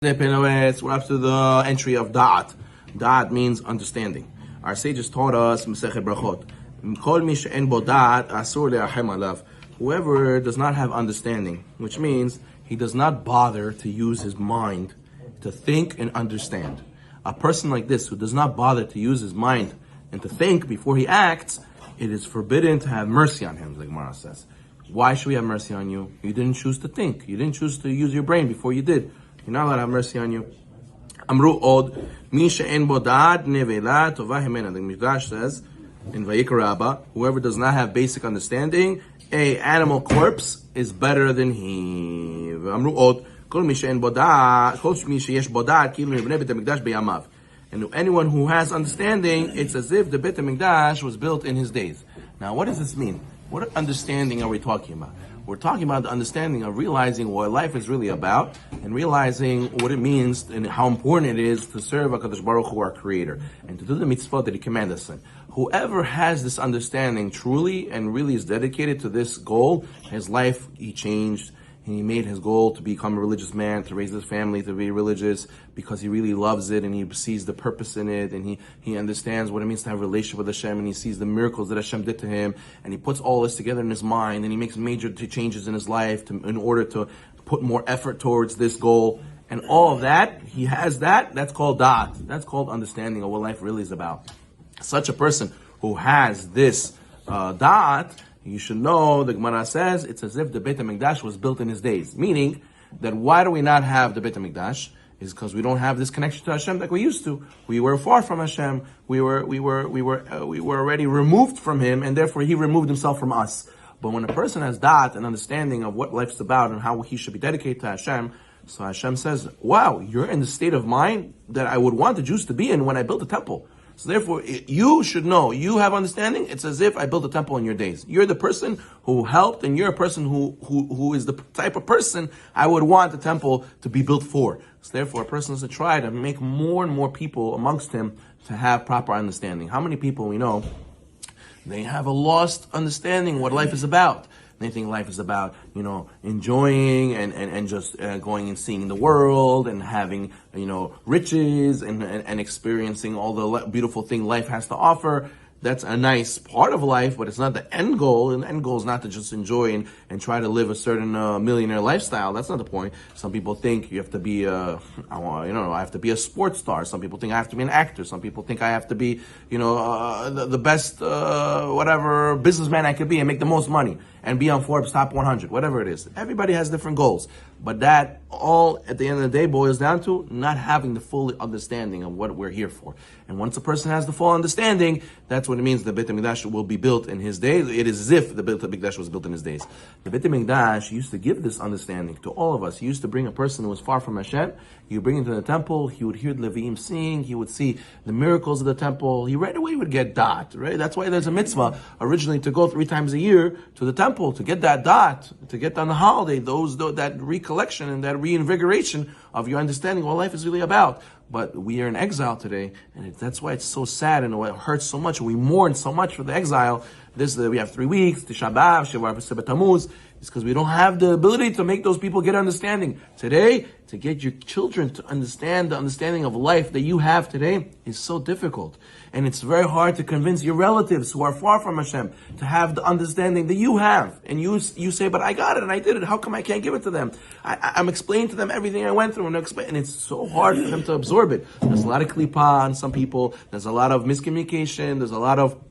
Pele Yoetz, we're up to the entry of Da'at. Da'at means understanding. Our sages taught us Masechet Brachot. Kol mi she'en bo da'at asur le'achem alav. Whoever does not have understanding, which means he does not bother to use his mind to think and understand. A person like this who does not bother to use his mind and to think before he acts, it is forbidden to have mercy on him, like Gemara says. Why should we have mercy on you? You didn't choose to think. You didn't choose to use your brain before you did. You're not allowed to have mercy on you. Amru od, mi she'en bo da'at nevela tova himena. The Midrash says in Vayikra Rabbah, whoever does not have basic understanding, a animal corpse is better than he. Amru od, kol mi she'en bo da'at, kol mi she'yesh bo da'at, kilu yibnei bet hamikdash beyamav. And anyone who has understanding, it's as if the Bet HaMikdash was built in his days. Now, what does this mean? What understanding are we talking about? We're talking about the understanding of realizing what life is really about and realizing what it means and how important it is to serve HaKadosh Baruch Hu, our Creator, and to do the mitzvot that He commanded us in. Whoever has this understanding truly and really is dedicated to this goal, his life, he changed. He made his goal to become a religious man, to raise his family to be religious because he really loves it and he sees the purpose in it and he understands what it means to have a relationship with Hashem and he sees the miracles that Hashem did to him and he puts all this together in his mind and he makes major changes in his life in order to put more effort towards this goal. And all of that, he has that, that's called da'at. That's called understanding of what life really is about. Such a person who has this da'at, you should know, the Gemara says, it's as if the Beit HaMikdash was built in his days. Meaning, that why do we not have the Beit HaMikdash? Is because we don't have this connection to Hashem like we used to. We were far from Hashem. We were already removed from Him, and therefore He removed Himself from us. But when a person has that and understanding of what life's about and how he should be dedicated to Hashem, so Hashem says, wow, you're in the state of mind that I would want the Jews to be in when I built the temple. So therefore, you should know, you have understanding, it's as if I built a temple in your days. You're the person who helped, and you're a person who is the type of person I would want the temple to be built for. So therefore, a person has to try to make more and more people amongst him to have proper understanding. How many people we know, they have a lost understanding what life is about. They think life is about, enjoying and just going and seeing the world and having, riches and experiencing all the beautiful thing life has to offer. That's a nice part of life, but it's not the end goal. And the end goal is not to just enjoy and try to live a certain millionaire lifestyle. That's not the point. Some people think you have to be I have to be a sports star. Some people think I have to be an actor. Some people think I have to be, the best, whatever businessman I could be and make the most money and be on Forbes top 100, whatever it is. Everybody has different goals. But that all, at the end of the day, boils down to not having the full understanding of what we're here for. And once a person has the full understanding, that's what it means the Beit HaMikdash will be built in his days. It is as if the Beit HaMikdash was built in his days. The Beit HaMikdash used to give this understanding to all of us. He used to bring a person who was far from Hashem. He would bring him to the temple. He would hear the Leviim sing. He would see the miracles of the temple. He right away would get da'at, right? That's why there's a mitzvah originally to go 3 times a year to the temple to get that da'at, to get on the holiday, that recollection and that reinvigoration of your understanding what life is really about. But we are in exile today, and that's why it's so sad and it hurts so much. We mourn so much for the exile. We have 3 weeks, Tisha B'Av, Shiva Tammuz. It's because we don't have the ability to make those people get understanding. Today, to get your children to understand the understanding of life that you have today is so difficult. And it's very hard to convince your relatives who are far from Hashem to have the understanding that you have. And you say, but I got it and I did it. How come I can't give it to them? I'm explaining to them everything I went through and it's so hard for them to absorb it. There's a lot of klipa on some people. There's a lot of miscommunication. There's a lot of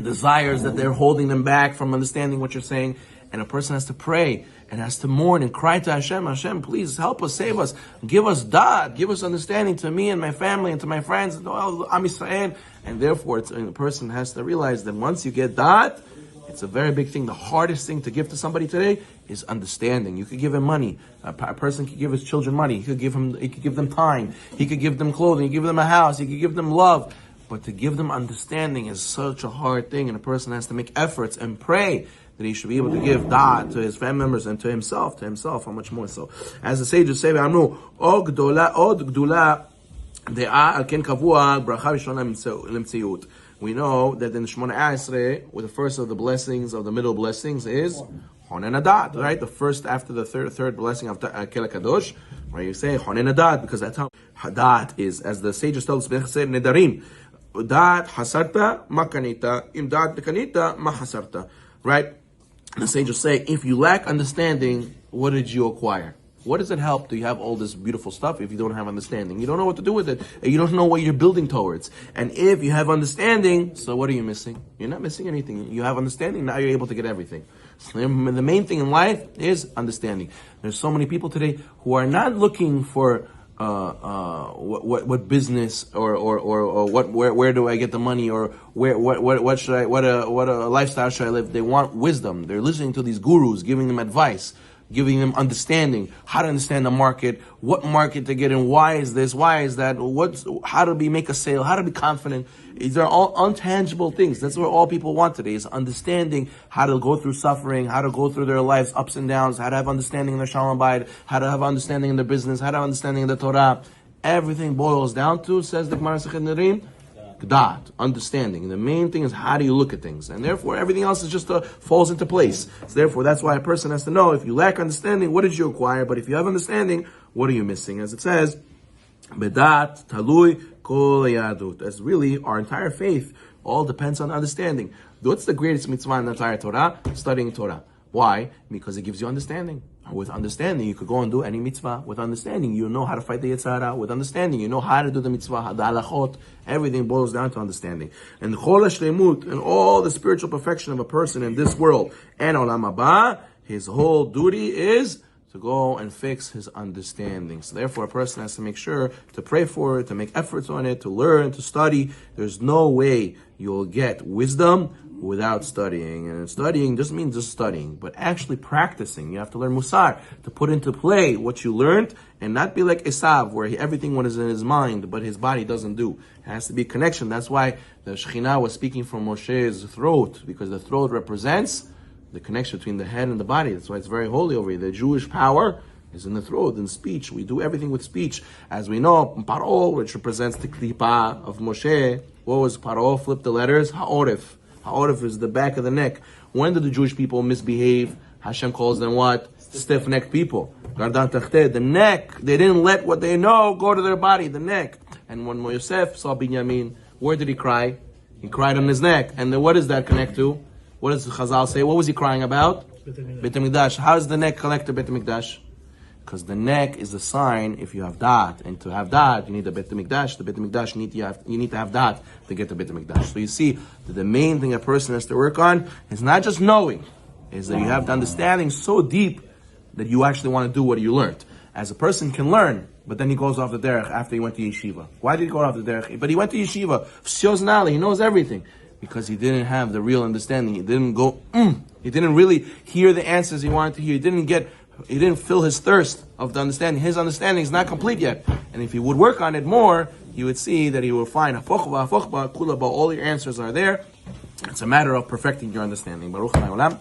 desires that they're holding them back from understanding what you're saying. And a person has to pray and has to mourn and cry to Hashem. Hashem, please help us, save us, give us da'at, give us understanding to me and my family and to my friends and to all Am Yisrael. And therefore, a person has to realize that once you get da'at, it's a very big thing. The hardest thing to give to somebody today is understanding. You could give him money. A person could give his children money. He could give them time. He could give them clothing. He could give them a house. He could give them love. But to give them understanding is such a hard thing, and a person has to make efforts and pray that he should be able to give da'at to his family members and to himself, how much more so. As the sages say, "Amnu od gdula de'a al ken kavua bracha rishona lemtziut." We know that in the Shemona Esrei, with the first of the blessings of the middle blessings is Honen Adat, right? The first after the third blessing of Kel Kadosh, right? You say Honen Adat because that's how Hadat is, as the sages tell us, Nedarim. Dat hasarta makanita, im dat kanita mahasarta, right? The sages say, if you lack understanding, what did you acquire? What does it help to you have all this beautiful stuff if you don't have understanding? You don't know what to do with it. You don't know what you're building towards. And if you have understanding, so what are you missing? You're not missing anything. You have understanding, now you're able to get everything. So the main thing in life is understanding. There's so many people today who are not looking for what business or where do I get the money, or what should I, what a lifestyle should I live. They want wisdom. They're listening to these gurus giving them advice, giving them understanding, how to understand the market, what market to get in, why is this, why is that, how to make a sale, how to be confident. These are all untangible things. That's what all people want today, is understanding how to go through suffering, how to go through their lives, ups and downs, how to have understanding in their shalom bayit, how to have understanding in their business, how to have understanding in the Torah. Everything boils down to, says the Gemara Sechet Nedarim, G'dat, understanding. The main thing is how do you look at things, and therefore everything else is just falls into place. So therefore, that's why a person has to know, if you lack understanding, what did you acquire? But if you have understanding, what are you missing? As it says, Bedat talui kol yadut. As really our entire faith all depends on understanding. What's the greatest mitzvah in the entire Torah? Studying Torah. Why? Because it gives you understanding. With understanding, you could go and do any mitzvah. With understanding, you know how to fight the Yetzer Hara. With understanding, you know how to do the mitzvah, the halachot. Everything boils down to understanding. And chol hashleimut, and all the spiritual perfection of a person in this world and olam haba, his whole duty is to go and fix his understanding. So therefore, a person has to make sure to pray for it, to make efforts on it, to learn, to study. There's no way you'll get wisdom without studying. And studying doesn't mean just studying, but actually practicing. You have to learn musar, to put into play what you learned, and not be like Esav, where everything was in his mind, but his body doesn't do. It has to be a connection. That's why the Shekhinah was speaking from Moshe's throat, because the throat represents the connection between the head and the body. That's why it's very holy over here. The Jewish power is in the throat, in speech. We do everything with speech. As we know, Paro, which represents the klipa of Moshe, what was Paro? Flip the letters, Ha'orif. Ha'orif is the back of the neck. When did the Jewish people misbehave? Hashem calls them what? Stiff-necked people. Gardan tachteh, the neck. They didn't let what they know go to their body, the neck. And when Yosef saw Binyamin, where did he cry? He cried on his neck. And then what does that connect to? What does Chazal say? What was he crying about? Beit HaMikdash. How does the neck connect to Beit HaMikdash? Because the neck is a sign if you have dat. And to have dat, you need the Beit HaMikdash. The Beit HaMikdash, you need to have dat to get the Beit HaMikdash. So you see that the main thing a person has to work on is not just knowing, is that you have the understanding so deep that you actually want to do what you learned. As a person can learn, but then he goes off the derech after he went to yeshiva. Why did he go off the derech? But he went to yeshiva. He knows everything. Because he didn't have the real understanding. He didn't go, He didn't really hear the answers he wanted to hear. He didn't fill his thirst of the understanding. His understanding is not complete yet. And if he would work on it more, he would see that he will find all your answers are there. It's a matter of perfecting your understanding. Baruch Ha'olam.